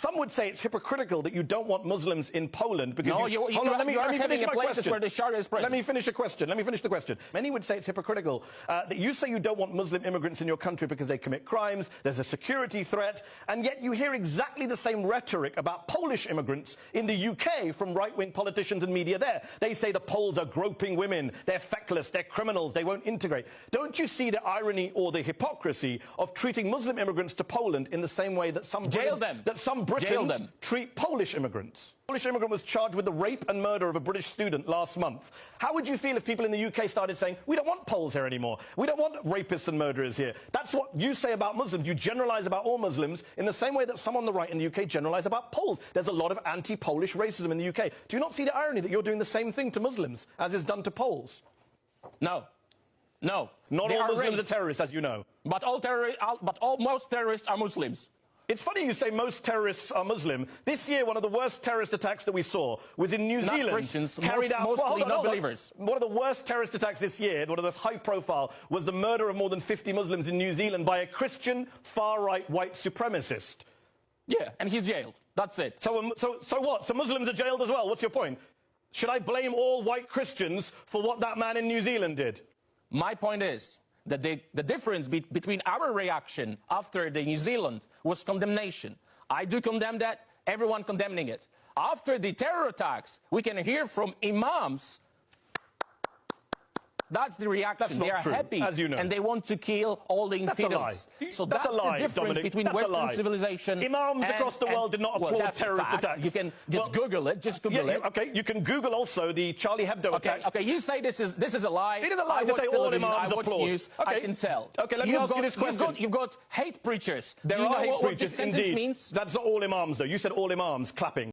some would say it's hypocritical that you don't want Muslims in Poland because no, you are having in places where the Sharia is present. Let me finish the question. Many would say it's hypocritical that you say you don't want Muslim immigrants in your country because they commit crimes, there's a security threat, and yet you hear exactly the same rhetoric about Polish immigrants in the UK from right-wing politicians and media there. They say the Poles are groping women, they're feckless, they're criminals, they won't integrate. Don't you see the irony or the hypocrisy of treating Muslim immigrants to Poland in the same way that some Britons treat Polish immigrants? A Polish immigrant was charged with the rape and murder of a British student last month. How would you feel if people in the UK started saying, we don't want Poles here anymore, we don't want rapists and murderers here? That's what you say about Muslims. You generalize about all Muslims in the same way that some on the right in the UK generalize about Poles. There's a lot of anti-Polish racism in the UK. Do you not see the irony that you're doing the same thing to Muslims as is done to Poles? No. No. Not all Muslims are terrorists, as you know. But most terrorists are Muslims. It's funny you say most terrorists are Muslim. This year, one of the worst terrorist attacks that we saw was in New Zealand. Not Christians, mostly not believers. One of the worst terrorist attacks this year, one of the most high profile, was the murder of more than 50 Muslims in New Zealand by a Christian far-right white supremacist. Yeah, and he's jailed. That's it. So what? So Muslims are jailed as well? What's your point? Should I blame all white Christians for what that man in New Zealand did? My point is that the difference between our reaction after the New Zealand was condemnation. I do condemn that, everyone condemning it. After the terror attacks, we can hear from imams. That's the reaction. They are happy, as you know, and they want to kill all the infidels. So that's the difference between Western civilization. Imams across the world did not applaud terrorist attacks. You can just Google it. Just Google it. Okay, you can Google also the Charlie Hebdo attacks. Okay, you say this is a lie. It is a lie to say all imams applaud. News, I can tell. Okay, let me ask you this question. You've got hate preachers. There are hate preachers, indeed. That's not all imams, though. You said all imams clapping.